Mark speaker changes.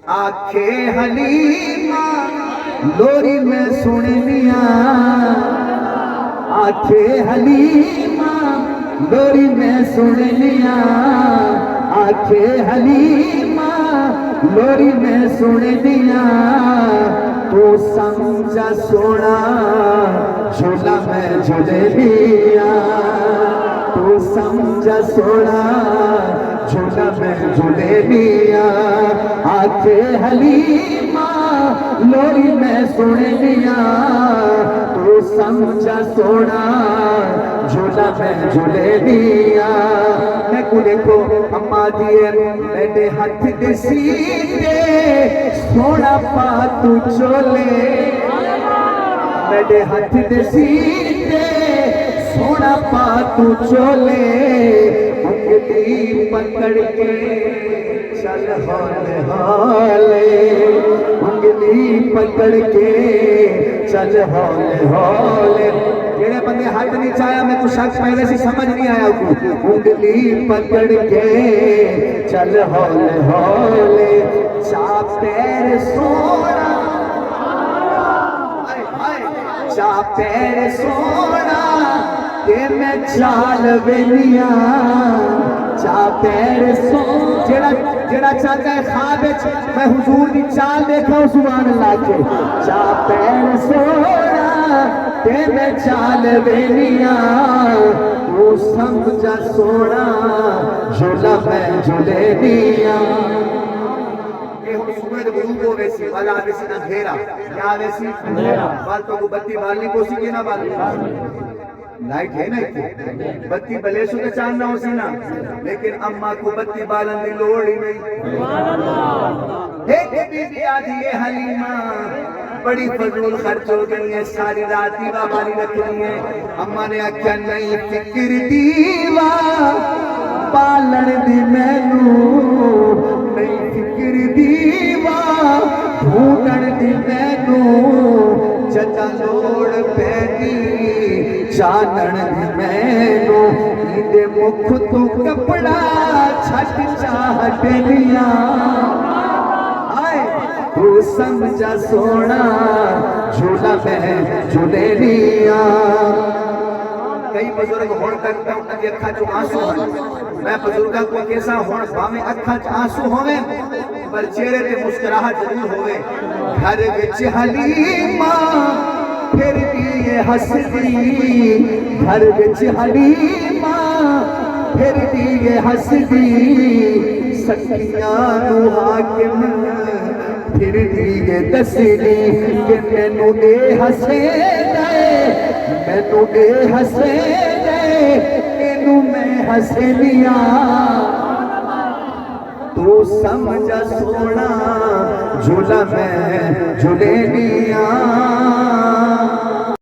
Speaker 1: आखे हलीमा लोरी में सुनिया, आखे हलीमा लोरी में सुनिया, आखे हलीमा लोरी में सुनिया। तू समझा सोना झूला में झूले लिया, तू समझा सोना झूला में झूले लिया। आखे हलीमा लोरी में सुन लिया, तू समझा सोना झूला में झूले लिया। मैं को देखो अम्मा दिए मेरे हाथ दे सीते सोना पा तू चोले, मेरे हाथ दे सीते सोना पा तू चोले। उंगली पकड़ के चल हौले हौले, उंगली पकड़ के चल हौले हौले। जेड़े बंदे हाथ नहीं चाया मैं कुछ शख्स पहले से समझ नहीं आया को। उंगली पकड़ के चल हौले हौले, चा पैर सोना, चा पैर सोना के मैं चाल वेलिया, चा पैर सो। जेड़ा जेड़ा चाहता है ख्वाब मैं हुजूर की चाल देखा सुभान अल्लाह के। चा पैर सोना के मैं चाल वेलिया, तू समझा सोना झूला मैं झूले दिया। सूरज गुरूब हो वैसी वाला वैसी ना घेरा क्या वैसी अंधेरा। बाल तो बत्ती बालनी कोसी के ना बाल लाइट है ना बत्ती भले सु चांदना हो सी ना, लेकिन अम्मा को बत्ती बालन की लोड़ ही नहीं। एक बीबी आदि ये हलीमा बड़ी फजूल खर्च हो गई है, सारी रात दीवा बारी रखनी है। अम्मा ने आख्या नहीं फिक्र दीवा पालन दी मैनू, नहीं फिक्र दीवा ढूंढण दी मैनू। जदा लोड़ पैनी चानण दी मैनू, इहदे मुख तू कपड़ा छट चाहट लिया। तू समझा सोना झूला में झूले लिया। कई बुजुर्ग होने तक उनकी अखा चो आंसू हैं। मैं बुजुर्गों को कैसा होने भावे अखा च आंसू होवे पर चेहरे पे मुस्कुराहट जरूर होवे। घर विच हलीमा फिर भी ये हसदी, घर विच हलीमा फिर भी ये हसदी। सखियां नू हाकिम फिर भी ये दसदी कि मैनू ए हसे दे, मैनू ए हसे दे, इनू मैं हसे लिया। तू समझा सोना झूला मैं झूले लिया।